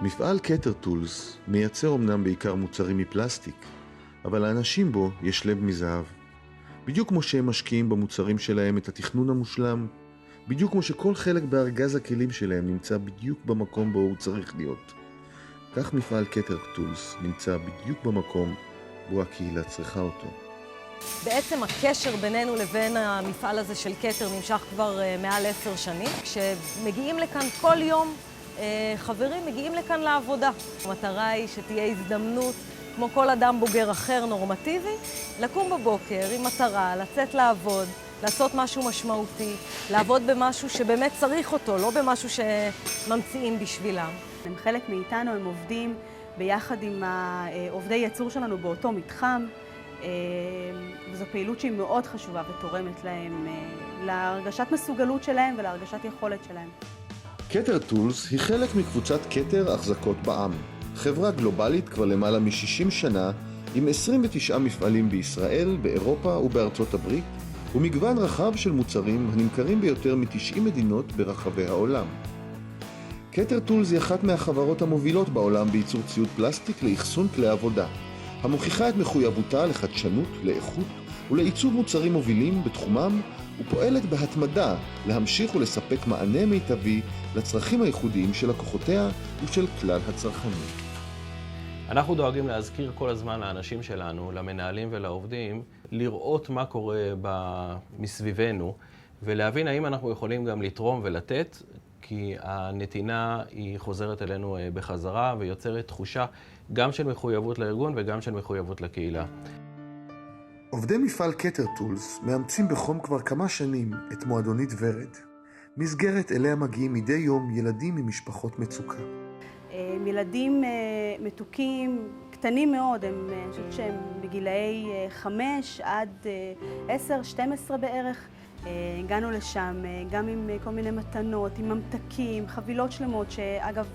מפעל כתר טולס מייצר אמנם בעיקר מוצרים מפלסטיק, אבל לאנשים בו יש לב מזהב. בדיוק כמו שהם משקיעים במוצרים שלהם את התכנון המושלם, בדיוק כמו שכל חלק בארגז הכלים שלהם נמצא בדיוק במקום בו הוא צריך להיות. כך מפעל כתר טולס נמצא בדיוק במקום בו הקהילה צריכה אותו. בעצם הקשר בינינו לבין המפעל הזה של כתר נמשך כבר מעל 10 שנים. כשמגיעים לכאן כל יום, חברים מגיעים לכאן לעבודה. המטרה היא שתהיה הזדמנות, כמו כל אדם בוגר אחר נורמטיבי, לקום בבוקר עם מטרה, לצאת לעבוד, לעשות משהו משמעותי, לעבוד במשהו שבאמת צריך אותו, לא במשהו שממציאים בשבילם. הם חלק מאיתנו, הם עובדים ביחד עם עובדי ייצור שלנו באותו מתחם, וזו פעילות שהיא מאוד חשובה ותורמת להם, להרגשת מסוגלות שלהם ולהרגשת יכולת שלהם. כתר טולס היא חלק מקבוצת כתר החזקות בע"מ, חברה גלובלית כבר למעלה מ-60 שנה, עם 29 מפעלים בישראל, באירופה ובארצות הברית, ומגוון רחב של מוצרים הנמכרים ביותר מ-90 מדינות ברחבי העולם. כתר טולס היא אחת מהחברות המובילות בעולם בייצור ציוד פלסטיק לאחסון כלי עבודה, המוכיחה את מחויבותה לחדשנות, לאיכות ולעיצוב מוצרים מובילים בתחומם, ופועלת בהתמדה להמשיך ולספק מענה מיטבי לצרכים הייחודיים של לקוחותיה ושל כלל הצרכנים. אנחנו דואגים להזכיר כל הזמן לאנשים שלנו, למנהלים ולעובדים, לראות מה קורה מסביבנו, ולהבין האם אנחנו יכולים גם לתרום ולתת, כי הנתינה היא חוזרת אלינו בחזרה ויוצרת תחושה גם של מחויבות לארגון וגם של מחויבות לקהילה. עובדי מפעל כתר טולס מאמצים בחום כבר כמה שנים את מועדונית ורד, מסגרת אליה מגיעים מדי יום ילדים ממשפחות מצוקה. ילדים מתוקים, קטנים מאוד, אני חושבת שהם בגילאי 5 עד 10, 12 בערך. הגענו לשם גם עם כל מיני מתנות, עם ממתקים, חבילות שלמות, שאגב,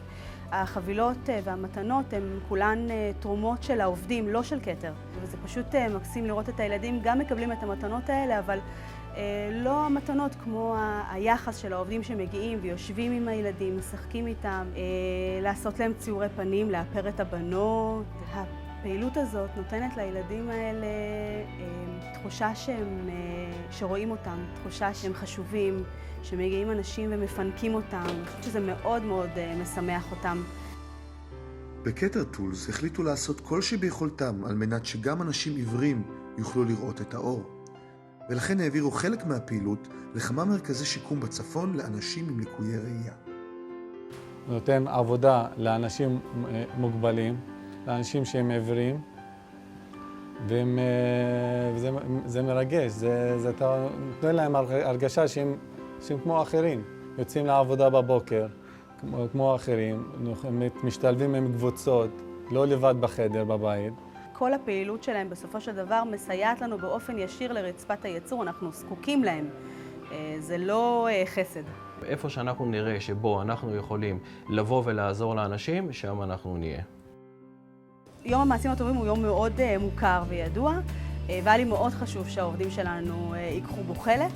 החבילות והמתנות הן כולן תרומות של העובדים, לא של כתר. וזה פשוט מקסים לראות את הילדים, גם מקבלים את המתנות האלה, אבל לא המתנות כמו היחס של העובדים שמגיעים ויושבים עם הילדים, משחקים איתם, לעשות להם ציורי פנים, לאפר את הבנות. הפעילות הזאת נותנת לילדים האלה תחושה שרואים אותם, תחושה שהם חשובים, שמגיעים אנשים ומפנקים אותם, שזה מאוד מאוד משמח אותם. בכתר טולס החליטו לעשות כל שביכולתם על מנת שגם אנשים עיוורים יוכלו לראות את האור. ולכן העבירו חלק מהפעילות לכמה מרכזי שיקום בצפון לאנשים עם ליקויי ראייה. נותן עבודה לאנשים מוגבלים, לאנשים שהם עיוורים, וזה מרגש, אתה נותן להם הרגשה שהם כמו אחרים, יוצאים לעבודה בבוקר, כמו אחרים, משתלבים עם קבוצות, לא לבד בחדר בבית. כל הפעילות שלהם בסופו של דבר מסייעת לנו באופן ישיר לרצפת הייצור, אנחנו זקוקים להם, זה לא חסד. איפה שאנחנו נראה שבו אנחנו יכולים לבוא ולעזור לאנשים, שם אנחנו נהיה. יום המעשים הטובים הוא יום מאוד מוכר וידוע, והיה לי מאוד חשוב שהעובדים שלנו ייקחו בו חלק.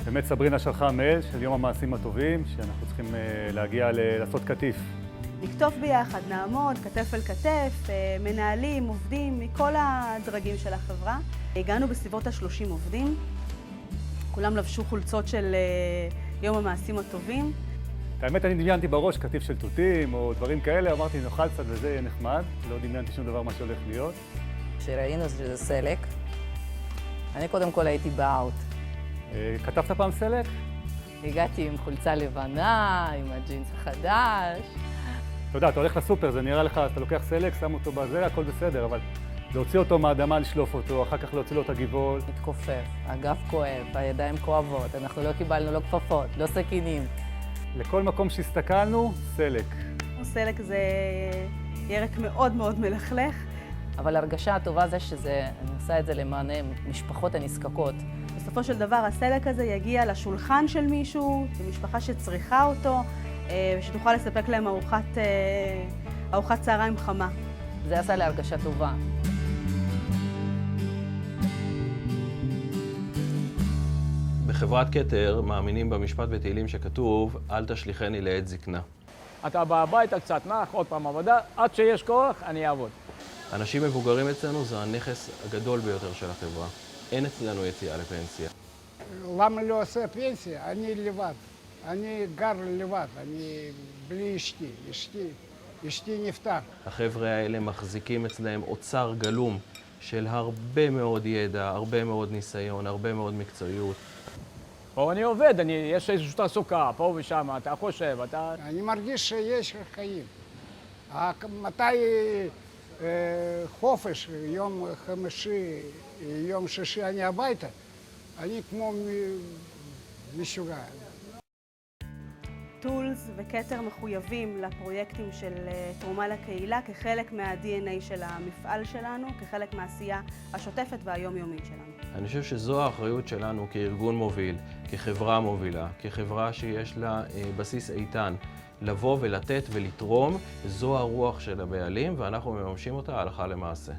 באמת סברינה שלחה מייל של יום המעשים הטובים, שאנחנו צריכים להגיע לעשות כתיף. נכתוב ביחד, נעמוד, כתף אל כתף, מנהלים, עובדים, מכל הדרגים של החברה. הגענו בסביבות ה-30 עובדים, כולם לבשו חולצות של יום המעשים הטובים. האמת, אני דמיינתי בראש כתיף של תותים או דברים כאלה, אמרתי נאכל קצת וזה יהיה נחמד, לא דמיינתי שום דבר מה שהולך להיות. כשראינו שזה סלק, אני קודם כל הייתי באאוט. כתבת פעם סלק? הגעתי עם חולצה לבנה, עם הג'ינס החדש. אתה יודע, אתה הולך לסופר, זה נראה לך, אתה לוקח סלק, שם אותו בזה, הכל בסדר, אבל להוציא אותו מהאדמה, לשלוף אותו, אחר כך להוציא לו את הגיבול. מתכופף, הגב כואב, הידיים כואבות, אנחנו לא קיבלנו לא כפפות, לא סכינים. לכל מקום שהסתכלנו, סלק. סלק זה ירק מאוד מאוד מלכלך. אבל הרגשה הטובה זה אני עושה את זה למען משפחות הנזקקות. בסופו של דבר הסלק הזה יגיע לשולחן של מישהו, למשפחה שצריכה אותו, ושתוכל לספק להם ארוחת צהריים חמה. זה עשה לי הרגשה טובה. בחברת כתר מאמינים במשפט בתהילים שכתוב, אל תשליכני לעת זקנה. אתה בא הביתה, קצת נח, עוד פעם עבודה, עד שיש כוח, אני אעבוד. אנשים מבוגרים אצלנו זה הנכס הגדול ביותר של החברה. אין אצלנו יציאה לפנסיה. למה לא עושה פנסיה? אני לבד. אני גר לבד, אני בלי אשתי נפטר. החבר'ה האלה מחזיקים אצלהם אוצר גלום של הרבה מאוד ידע, הרבה מאוד ניסיון, הרבה מאוד מקצועיות. פה אני עובד, יש איזושהי תעסוקה, פה ושם, אתה חושב, אתה... אני מרגיש שיש חיים. מתי חופש, יום חמישי, יום שישי אני הביתה, אני כמו משוגע. טולס וכתר מחויבים לפרויקטים של תרומה לקהילה כחלק מה-DNA של המפעל שלנו, כחלק מהעשייה השוטפת והיומיומית שלנו. אני חושב שזו האחריות שלנו כארגון מוביל, כחברה מובילה, כחברה שיש לה בסיס איתן, לבוא ולתת ולתרום. זו הרוח של הבעלים ואנחנו מממשים אותה הלכה למעשה.